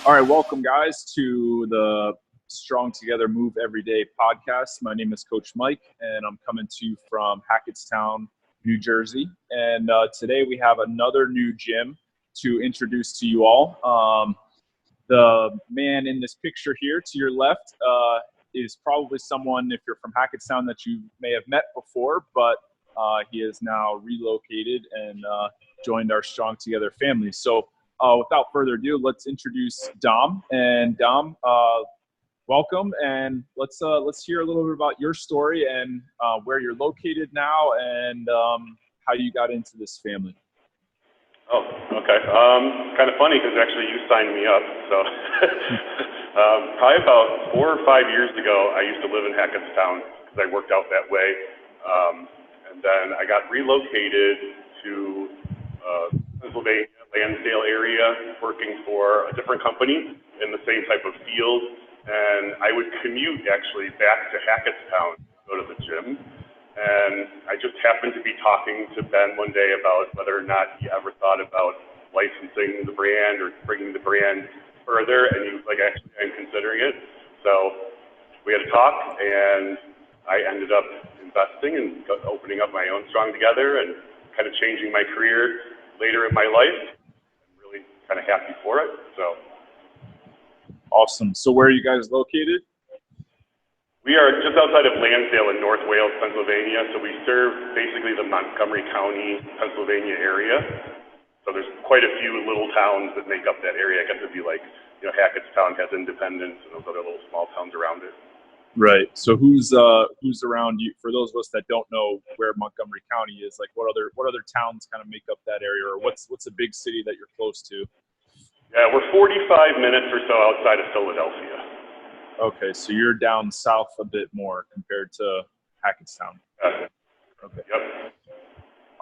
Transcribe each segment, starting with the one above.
All right, welcome guys to the Strong Together Move Everyday podcast. My name is Coach Mike, and I'm coming to you from Hackettstown, New Jersey. And today we have another new gym to introduce to you all. The man in this picture here to your left is probably someone, if you're from Hackettstown, that you may have met before, but he is now relocated and joined our Strong Together family. So without further ado, let's introduce Dom. And Dom, welcome, and let's hear a little bit about your story and where you're located now and how you got into this family. Oh, okay. Kind of funny because actually you signed me up. So probably about 4 or 5 years ago, I used to live in Hackettstown because I worked out that way. And then I got relocated to Pennsylvania, Lansdale area, working for a different company in the same type of field. And I would commute actually back to Hackettstown to go to the gym. And I just happened to be talking to Ben one day about whether or not he ever thought about licensing the brand or bringing the brand further. And he was like, actually, I'm considering it. So we had a talk, and I ended up investing and opening up my own Strong Together and kind of changing my career later in my life. I'm really kind of happy for it. So awesome. So where are you guys located? We are just outside of Lansdale in North Wales, Pennsylvania. So we serve basically the Montgomery County, Pennsylvania area. So there's quite a few little towns that make up that area. I guess it'd be like, Hackettstown has Independence and those other little small towns around it. Right. So who's around you? For those of us that don't know where Montgomery County is, like what other towns kind of make up that area, or what's a big city that you're close to? Yeah, we're 45 minutes or so outside of Philadelphia. Okay, so you're down south a bit more compared to Hackettstown. Okay. Yep.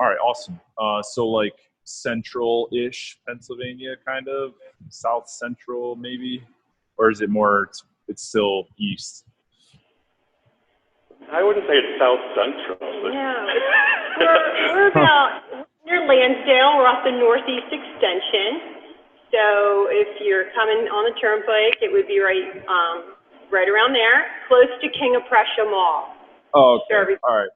All right, awesome. So like central-ish Pennsylvania, kind of south central maybe, or is it more? It's still east. I wouldn't say it's south central. No, we're about near Lansdale. We're off the northeast extension. So if you're coming on the turnpike, it would be right around there, close to King of Prussia Mall. Oh, okay. All right.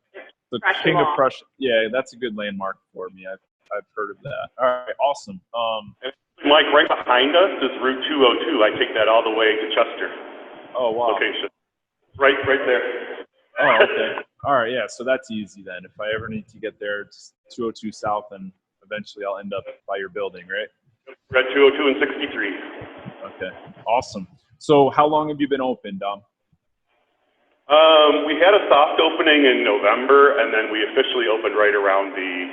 The King of Mall. Prussia. Yeah, that's a good landmark for me. I've heard of that. All right, awesome. Mike, right behind us is Route 202. I take that all the way to Chester. Oh, wow. Location. Right there. Oh, okay. All right, yeah, so that's easy then. If I ever need to get there, it's 202 South, and eventually I'll end up by your building, right? We're at 202 and 63. Okay, awesome. So how long have you been open, Dom? We had a soft opening in November, and then we officially opened right around the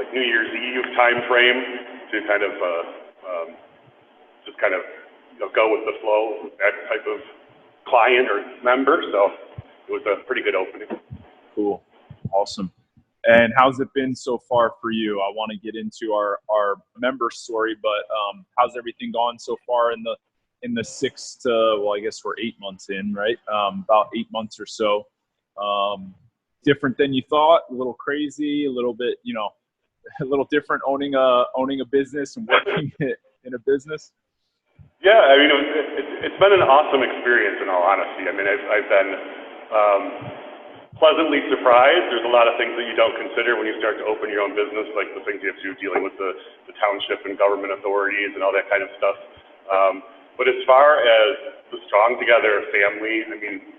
New Year's Eve time frame to kind of just kind of go with the flow with that type of client or member. So it was a pretty good opening. Cool. Awesome. And how's it been so far for you? I want to get into our member story, but how's everything gone so far in the 6 to, well, I guess we're 8 months in, right? About 8 months or so. Different than you thought, a little crazy, a little bit, a little different owning a business and working in a business. Yeah, I mean, it's been an awesome experience in all honesty. I mean, I've been pleasantly surprised. There's a lot of things that you don't consider when you start to open your own business, like the things you have to do dealing with the township and government authorities and all that kind of stuff. But as far as the Strong Together family, I mean,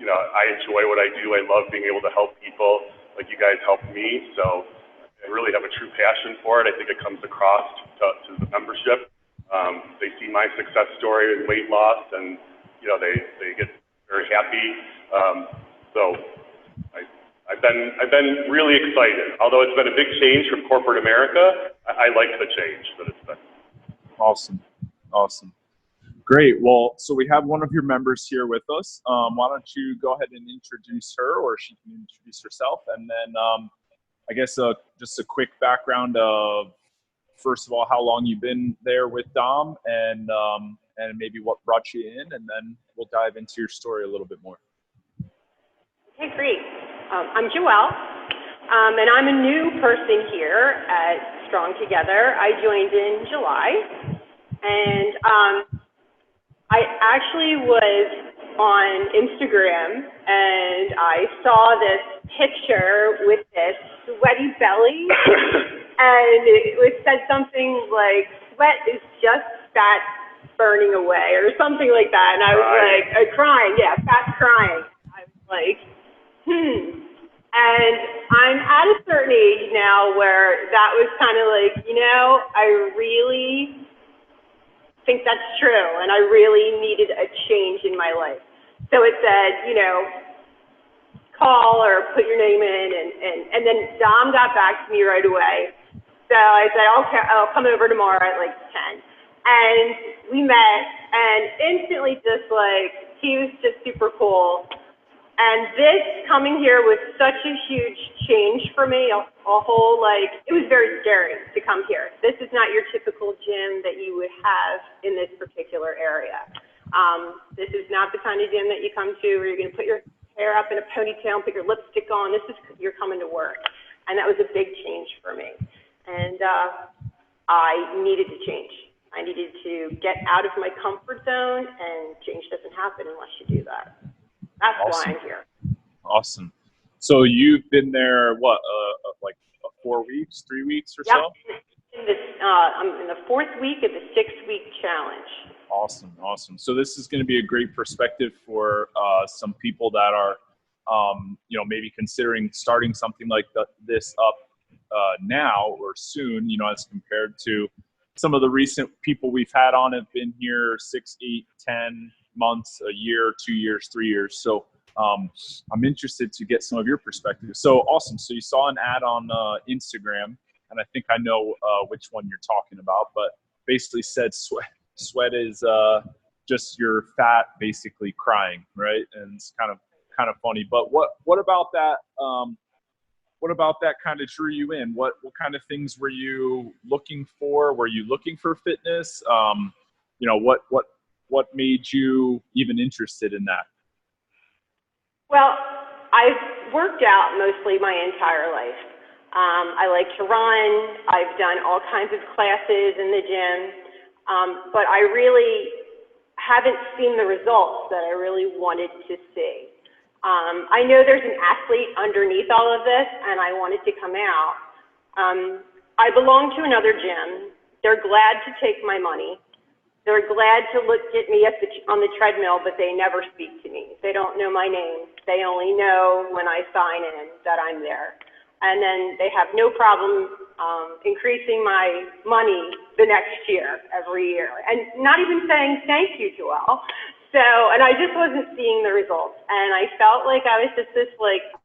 I enjoy what I do. I love being able to help people like you guys help me. So I really have a true passion for it. I think it comes across to the membership. They see my success story in weight loss, and they get very happy. So I've been really excited. Although it's been a big change from corporate America, I like the change that it's been. Awesome. Great. Well, so we have one of your members here with us. Why don't you go ahead and introduce her, or she can introduce herself, and then I guess just a quick background of, first of all, how long you've been there with Dom, and maybe what brought you in, and then we'll dive into your story a little bit more. Okay, great. I'm Joelle, and I'm a new person here at Strong Together. I joined in July, And I actually was on Instagram, and I saw this picture with this sweaty belly, and it said something like, "Sweat is just fat burning away," or something like that. And I was like, crying, yeah, fat crying. I was like, And I'm at a certain age now where that was kind of like, I really think that's true, and I really needed a change in my life. So it said, call or put your name in, and then Dom got back to me right away. So I said, okay, I'll come over tomorrow at like 10. And we met, and instantly he was just super cool. And this coming here was such a huge change for me, a whole, it was very scary to come here. This is not your typical gym that you would have in this particular area. This is not the kind of gym that you come to where you're going to put your hair up in a ponytail and put your lipstick on. You're coming to work. And that was a big change for me. And I needed to change. I needed to get out of my comfort zone, and change doesn't happen unless you do that. That's awesome. Why I'm here. Awesome. So you've been there, what, 4 weeks, 3 weeks or so? I'm in the 4th week of the 6-week challenge. Awesome. So this is going to be a great perspective for some people that are, maybe considering starting something like this up now or soon, as compared to some of the recent people we've had on have been here 6, 8, 10 months, a year, 2 years, 3 years. So I'm interested to get some of your perspective. So awesome. So you saw an ad on Instagram, and I think I know which one you're talking about, but basically said sweat is just your fat basically crying, right? And it's kind of funny. But what about that? What about that kind of drew you in? What kind of things were you looking for? Were you looking for fitness? What made you even interested in that? Well, I've worked out mostly my entire life. I like to run. I've done all kinds of classes in the gym, but I really haven't seen the results that I really wanted to see. I know there's an athlete underneath all of this, and I wanted to come out. I belong to another gym. They're glad to take my money. They're glad to look at me on the treadmill, but they never speak to me. They don't know my name. They only know when I sign in that I'm there. And then they have no problem increasing my money the next year, every year, and not even saying thank you, Joelle. So, and I just wasn't seeing the results. And I felt like I was just this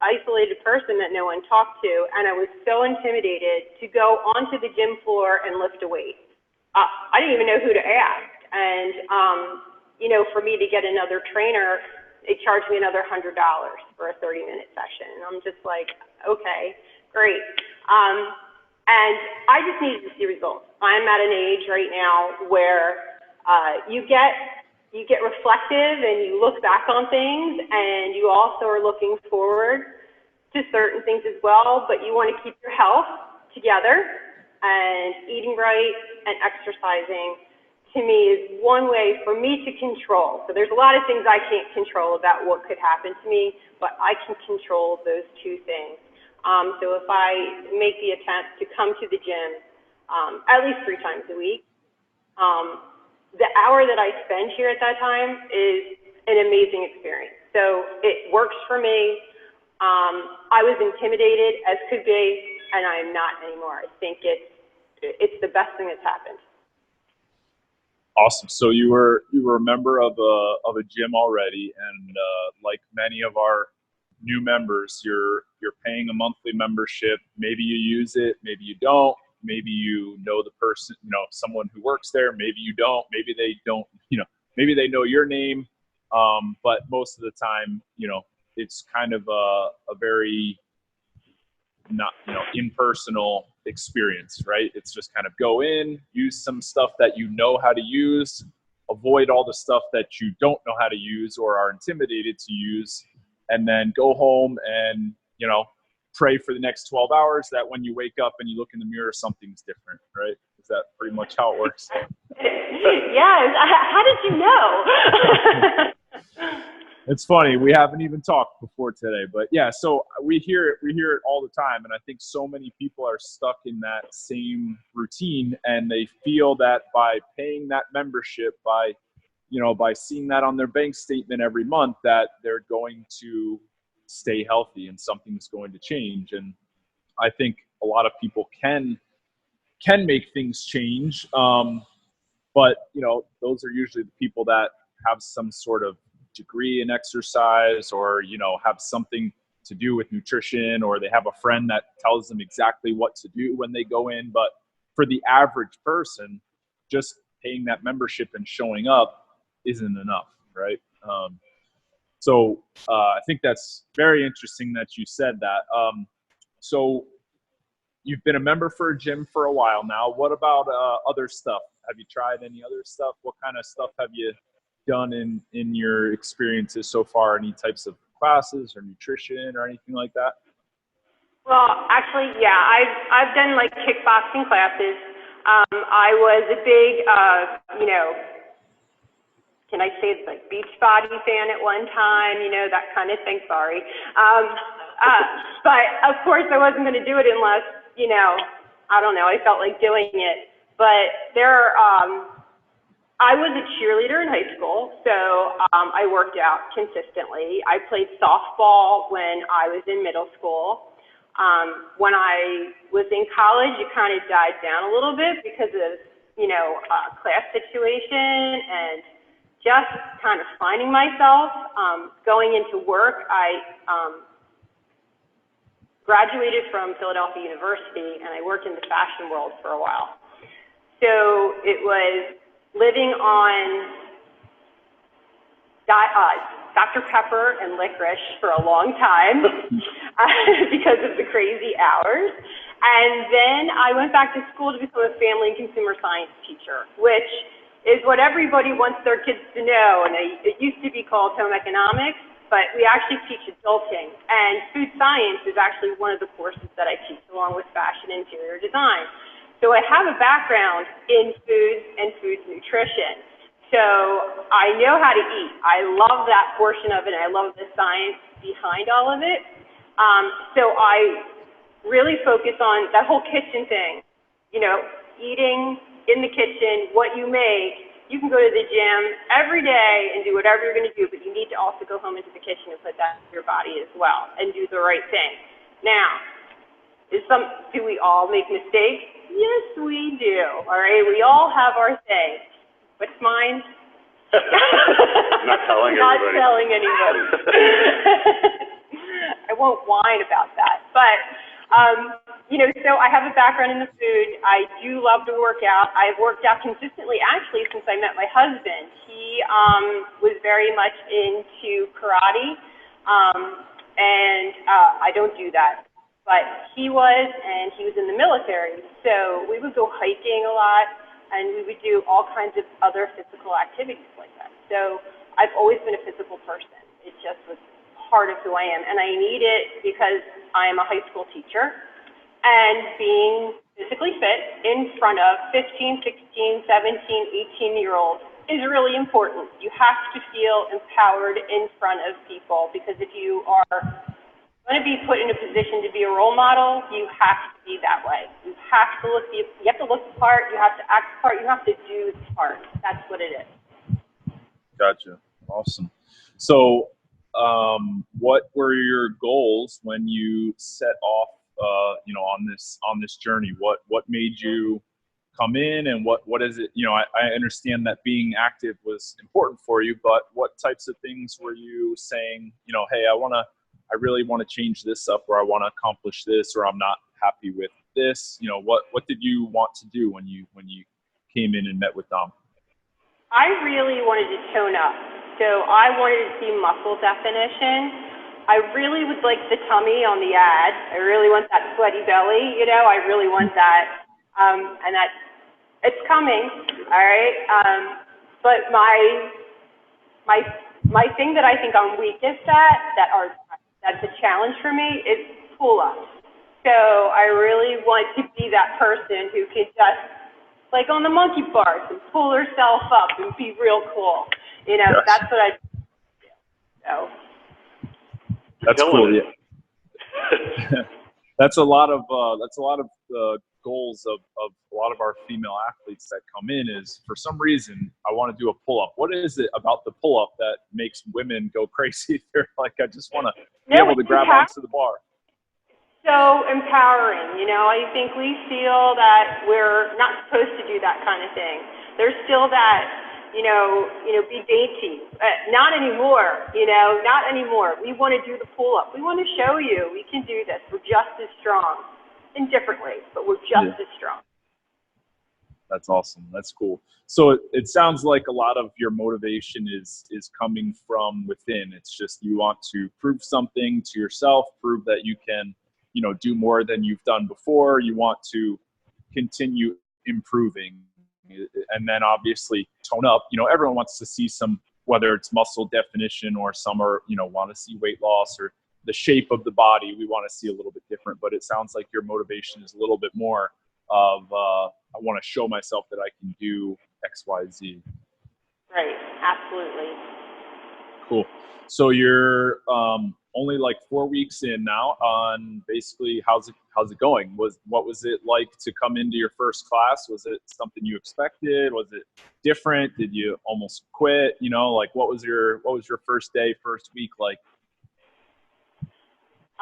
isolated person that no one talked to. And I was so intimidated to go onto the gym floor and lift a weight. I didn't even know who to ask. And, for me to get another trainer, they charged me another $100 for a 30-minute session. And I'm just like, okay, great. And I just needed to see results. I'm at an age right now where you get reflective and you look back on things, and you also are looking forward to certain things as well, but you want to keep your health together, and eating right and exercising to me is one way for me to control. So there's a lot of things I can't control about what could happen to me, but I can control those two things. So if I make the attempt to come to the gym at least 3 times a week, the hour that I spend here at that time is an amazing experience. So it works for me. I was intimidated as could be, and I'm not anymore. I think it's the best thing that's happened. Awesome. So you were a member of a gym already, and like many of our new members, you're paying a monthly membership. Maybe you use it, maybe you don't. Maybe you know the person, someone who works there. Maybe you don't. Maybe they don't. Maybe they know your name, but most of the time, it's kind of a very not impersonal experience, right? It's just kind of go in, use some stuff that you know how to use, avoid all the stuff that you don't know how to use or are intimidated to use, and then go home and pray for the next 12 hours that when you wake up and you look in the mirror, something's different, right? Is that pretty much how it works? Yes. How did you know? It's funny. We haven't even talked before today, but yeah, so we hear it all the time. And I think so many people are stuck in that same routine, and they feel that by paying that membership, by seeing that on their bank statement every month, that they're going to stay healthy and something's going to change. And I think a lot of people can make things change. But those are usually the people that have some sort of degree in exercise, or have something to do with nutrition, or they have a friend that tells them exactly what to do when they go in. But for the average person, just paying that membership and showing up isn't enough, right? So I think that's very interesting that you said that. So you've been a member for a gym for a while now. What about other stuff? Have you tried any other stuff? What kind of stuff have you done in your experiences so far? Any types of classes or nutrition or anything like that? Well, actually, yeah, I've done like kickboxing classes. I was a big, can I say like Beachbody fan at one time, that kind of thing, sorry. But of course I wasn't going to do it unless, I don't know, I felt like doing it. But I was a cheerleader in high school, so I worked out consistently. I played softball when I was in middle school. When I was in college, it kind of died down a little bit because of, class situation and just kind of finding myself. Going into work, I graduated from Philadelphia University, and I worked in the fashion world for a while. So it was living on Dr. Pepper and licorice for a long time because of the crazy hours. And then I went back to school to become a family and consumer science teacher, which is what everybody wants their kids to know. And it used to be called home economics, but we actually teach adulting. And food science is actually one of the courses that I teach, along with fashion and interior design. So I have a background in foods and food nutrition. So I know how to eat. I love that portion of it, and I love the science behind all of it. So I really focus on that whole kitchen thing, eating in the kitchen, what you make. You can go to the gym every day and do whatever you're going to do, but you need to also go home into the kitchen and put that in your body as well and do the right thing. Now, do we all make mistakes? Yes, we do. All right, we all have our thing. What's mine? Not telling Not everybody. telling anybody. I won't whine about that. But, so I have a background in the food. I do love to work out. I've worked out consistently, actually, since I met my husband. He was very much into karate, and I don't do that. But he was, and he was in the military. So we would go hiking a lot, and we would do all kinds of other physical activities like that. So I've always been a physical person. It just was part of who I am. And I need it because I am a high school teacher. And being physically fit in front of 15, 16, 17, 18-year-olds is really important. You have to feel empowered in front of people, because if you are going to be put in a position to be a role model, you have to be that way. You have to look the part, you have to act the part, you have to do the part. That's what it is. Gotcha. Awesome. So what were your goals when you set off on this journey? What made you come in, and what is it? I understand that being active was important for you, but what types of things were you saying, hey, I really want to change this up, or I want to accomplish this, or I'm not happy with this. What did you want to do when you came in and met with Dom? I really wanted to tone up. So I wanted to see muscle definition. I really would like the tummy on the ad. I really want that sweaty belly, I really want that. And that it's coming, all right? But my thing that I think I'm weakest at, that's a challenge for me, is pull-ups. So I really want to be that person who can just like on the monkey bars and pull herself up and be real cool. You know, Yes. that's what I do. So. That's cool. Yeah. That's a lot of goals of a lot of our female athletes that come in is, for some reason, I want to do a pull-up. What is it about the pull-up that makes women go crazy? They're like, I just want to be able to grab onto the bar. So empowering, you know. I think we feel that we're not supposed to do that kind of thing. There's still that, you know, be dainty. Not anymore, you know, not anymore. We want to do the pull-up. We want to show you we can do this. We're just as strong in different ways, but we're just as strong. That's awesome. That's cool. So it sounds like a lot of your motivation is coming from within. It's just you want to prove something to yourself, prove that you can, you know, do more than you've done before. You want to continue improving, and then obviously tone up. You know, everyone wants to see some, whether it's muscle definition or some are, you know, want to see weight loss or the shape of the body. We want to see a little bit different, but it sounds like your motivation is a little bit more of, I want to show myself that I can do X, Y, Z. Right. Absolutely. Cool. So you're only like 4 weeks in now on basically how's it going? What was it like to come into your first class? Was it something you expected? Was it different? Did you almost quit? You know, like what was your first day, first week like?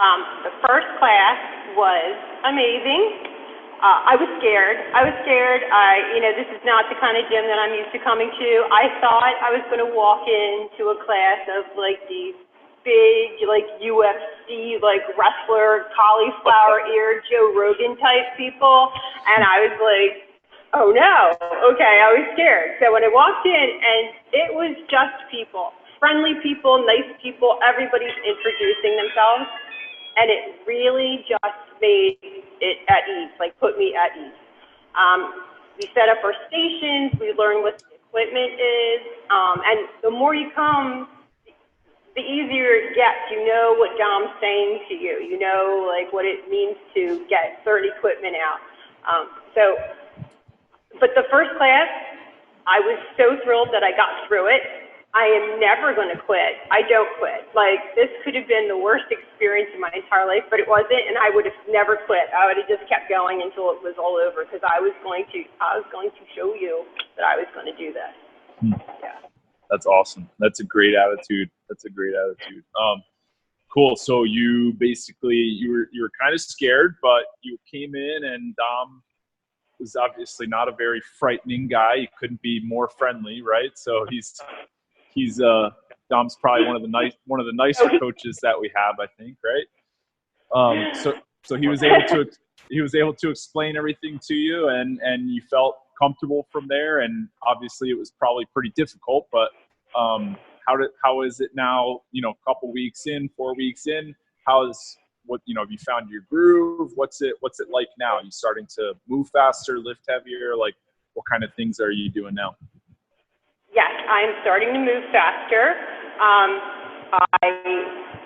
The first class was amazing. I was scared. You know, this is not the kind of gym that I'm used to coming to. I thought I was going to walk into a class of like these big, like UFC, like wrestler, cauliflower ear, Joe Rogan type people. And I was like, oh no. Okay. I was scared. So when I walked in, and it was just people, friendly people, nice people, everybody's introducing themselves. And it really just made it at ease, like put me at ease. We set up our stations, we learn what the equipment is, and the more you come, the easier it gets. You know what Dom's saying to you. You know, like, what it means to get certain equipment out. But the first class, I was so thrilled that I got through it. I am never going to quit. I don't quit. Like, this could have been the worst experience in my entire life, but it wasn't, and I would have never quit. I would have just kept going until it was all over, because I was going to show you that I was going to do this. Yeah. That's awesome. That's a great attitude. Cool. So you basically, you were kind of scared, but you came in, and Dom was obviously not a very frightening guy. He couldn't be more friendly, right? So he's Dom's probably one of the nicer coaches that we have, I think, right? So he was able to explain everything to you, and you felt comfortable from there. And obviously, it was probably pretty difficult, but how is it now? You know, a couple weeks in, 4 weeks in, have you found your groove? What's it like now? Are you starting to move faster, lift heavier? Like, what kind of things are you doing now? Yes, I'm starting to move faster. I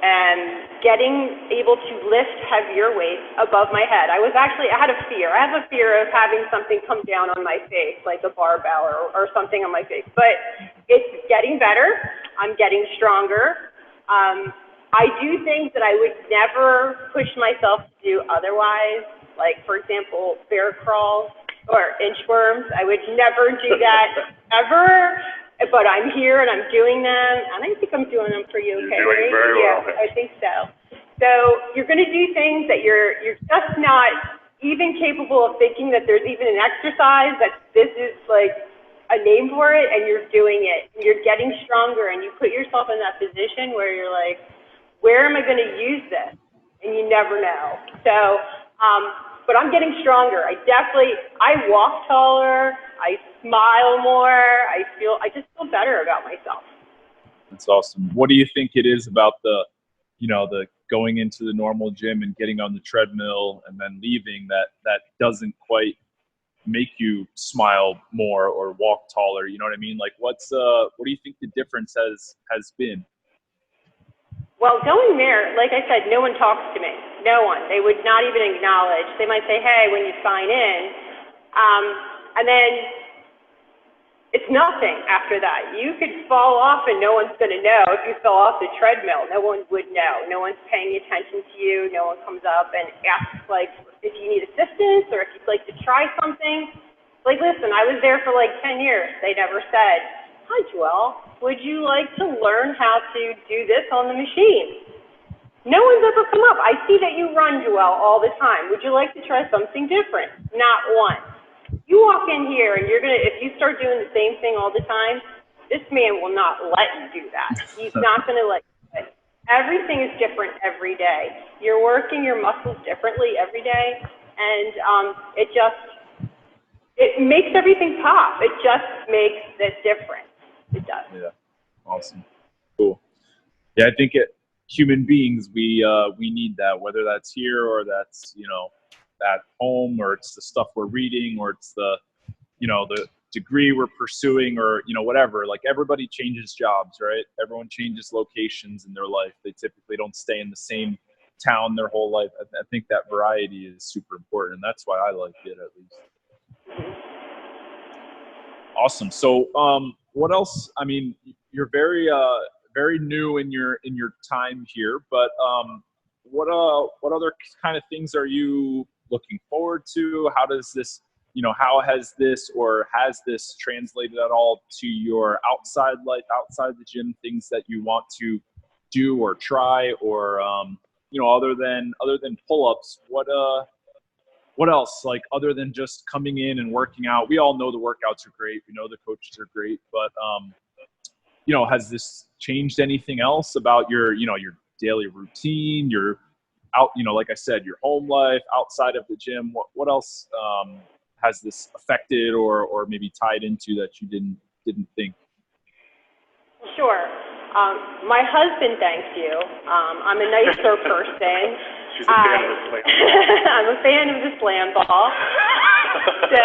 am getting able to lift heavier weights above my head. I had a fear. I have a fear of having something come down on my face, like a barbell or something on my face. But it's getting better. I'm getting stronger. I do things that I would never push myself to do otherwise, like, for example, bear crawls or inchworms. I would never do that ever, but I'm here and I'm doing them, and I think I'm doing them pretty okay. You're doing very well. Yeah, I think so. So you're going to do things that you're just not even capable of thinking that there's even an exercise, that this is like a name for it, and you're doing it. And you're getting stronger, and you put yourself in that position where you're like, where am I going to use this? And you never know. So, but I'm getting stronger. I walk taller, I smile more, I just feel better about myself. That's awesome. What do you think it is about the going into the normal gym and getting on the treadmill and then leaving that doesn't quite make you smile more or walk taller? You know what I mean? Like, what do you think the difference has been? Well, going there, like I said, no one talks to me. No one. They would not even acknowledge. They might say, hey, when you sign in. And then it's nothing after that. You could fall off and no one's going to know. If you fell off the treadmill, no one would know. No one's paying attention to you. No one comes up and asks, like, if you need assistance or if you'd like to try something. Like, listen, I was there for like 10 years. They never said, hi, Joelle, would you like to learn how to do this on the machine? No one's ever come up. I see that you run, Joelle, all the time. Would you like to try something different? Not once. You walk in here and if you start doing the same thing all the time, this man will not let you do that. He's not going to let you do it. Everything is different every day. You're working your muscles differently every day, and it makes everything pop. It just makes the difference. It does. Yeah. Awesome. Cool. Yeah, I think human beings, we need that, whether that's here or that's, at home, or it's the stuff we're reading, or it's the degree we're pursuing, or, whatever. Like, everybody changes jobs, right? Everyone changes locations in their life. They typically don't stay in the same town their whole life. I think that variety is super important, and that's why I like it, at least. Awesome. So, what else? I mean, you're very new in your time here, but what other kind of things are you looking forward to? How does this, how has this translated at all to your outside life, outside the gym, things that you want to do or try, or other than pull-ups, what else, like, other than just coming in and working out? We all know the workouts are great. We know the coaches are great, but has this changed anything else about your daily routine, your like I said, your home life outside of the gym? What else has this affected or maybe tied into that you didn't think? Sure. My husband thanks you. I'm a nicer person. She's a fan of the slam ball. I'm a fan of the slam ball. So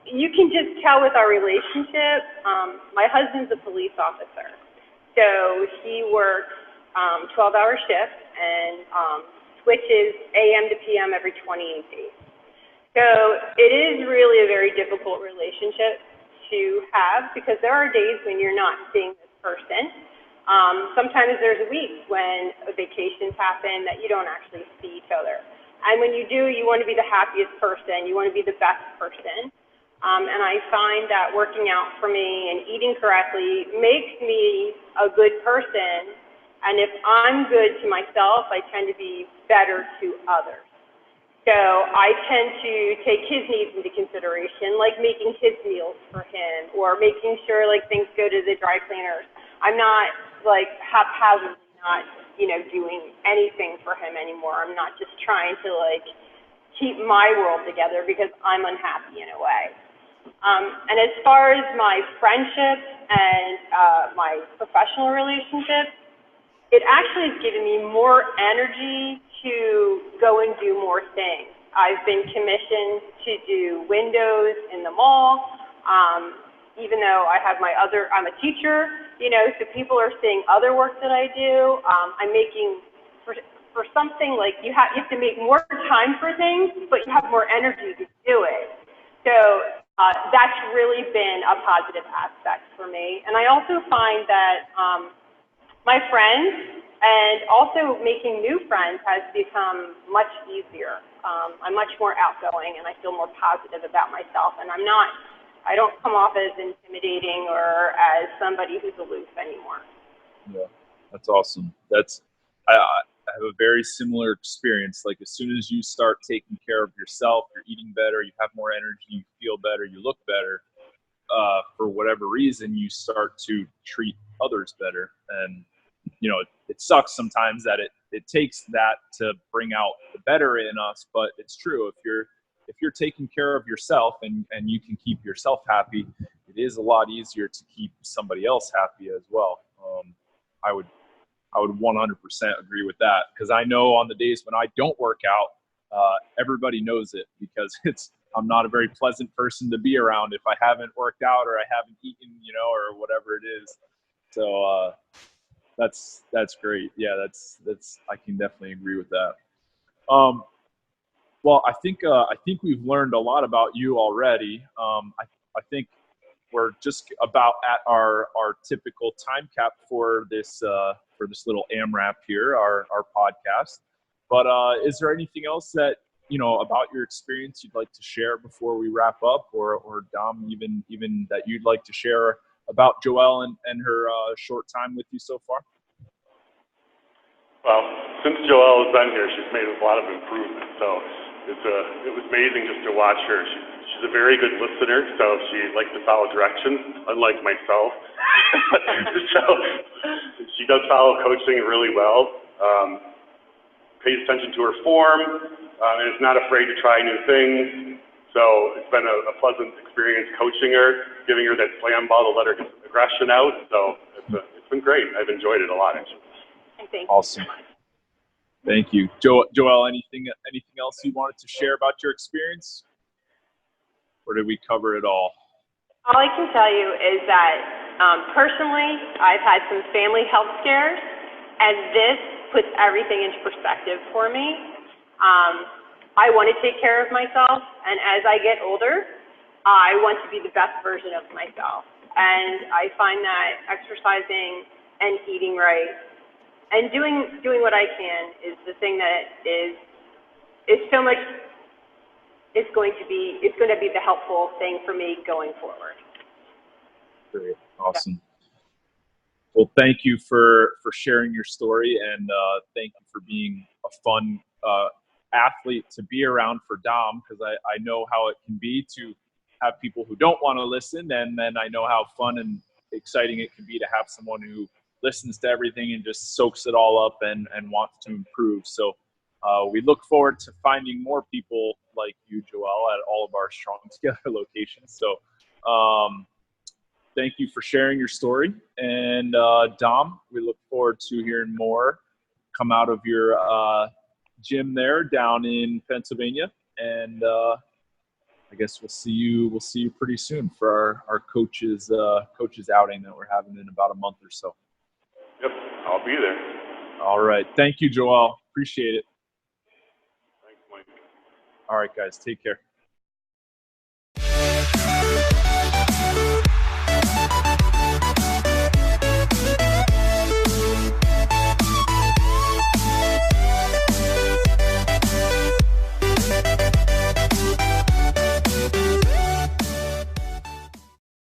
you can just tell with our relationship. My husband's a police officer. So he works 12-hour shifts and switches AM to PM every 28 days. So it is really a very difficult relationship to have, because there are days when you're not seeing this person. Sometimes there's weeks when vacations happen that you don't actually see each other. And when you do, you want to be the happiest person. You want to be the best person. And I find that working out for me and eating correctly makes me a good person. And if I'm good to myself, I tend to be better to others. So I tend to take his needs into consideration, like making his meals for him, or making sure like things go to the dry cleaners. I'm not like haphazardly not, doing anything for him anymore. I'm not just trying to like keep my world together because I'm unhappy in a way. And as far as my friendships and my professional relationships, it actually has given me more energy to go and do more things. I've been commissioned to do windows in the mall, even though I'm a teacher, so people are seeing other work that I do. I'm making, for something like you have to make more time for things, but you have more energy to do it. So that's really been a positive aspect for me. And I also find that my friends and also making new friends has become much easier. I'm much more outgoing and I feel more positive about myself, and I don't come off as intimidating or as somebody who's aloof anymore. Yeah, that's awesome. I have a very similar experience. Like, as soon as you start taking care of yourself, you're eating better, you have more energy, you feel better, you look better, for whatever reason, you start to treat others better. And it sucks sometimes that it takes that to bring out the better in us, but it's true. If you're taking care of yourself and you can keep yourself happy, it is a lot easier to keep somebody else happy as well. I would 100% agree with that, because I know on the days when I don't work out, everybody knows it, because I'm not a very pleasant person to be around if I haven't worked out or I haven't eaten, or whatever it is. So that's great. Yeah, that's I can definitely agree with that. Well, I think we've learned a lot about you already. I think we're just about at our typical time cap for this little AMRAP here, our podcast. But is there anything else that about your experience you'd like to share before we wrap up, or Dom, even that you'd like to share about Joelle and her short time with you so far? Well, since Joelle has been here, she's made a lot of improvements. So it was amazing just to watch her. She's a very good listener, so she likes to follow directions, unlike myself. So she does follow coaching really well. Pays attention to her form, and is not afraid to try new things. So it's been a pleasant experience coaching her, giving her that slam ball to let her get some aggression out. So it's been great. I've enjoyed it a lot, actually. Awesome. Thank you. Joelle, anything else you wanted to share about your experience? Or did we cover it all? All I can tell you is that personally, I've had some family health scares, and this puts everything into perspective for me. I want to take care of myself, and as I get older, I want to be the best version of myself. And I find that exercising and eating right and doing what I can is the thing that is so much. It's going to be the helpful thing for me going forward. Great, awesome. Well, thank you for sharing your story, and thank you for being a fun athlete to be around for Dom, because I know how it can be to have people who don't want to listen, and then I know how fun and exciting it can be to have someone who listens to everything and just soaks it all up and wants to improve. So we look forward to finding more people like you, Joelle, at all of our Strong Together locations. So thank you for sharing your story. And Dom, we look forward to hearing more come out of your gym there down in Pennsylvania. And I guess we'll see you pretty soon for our coaches outing that we're having in about a month or so. Yep, I'll be there. All right. Thank you, Joelle. Appreciate it. Thanks, Mike. All right, guys. Take care.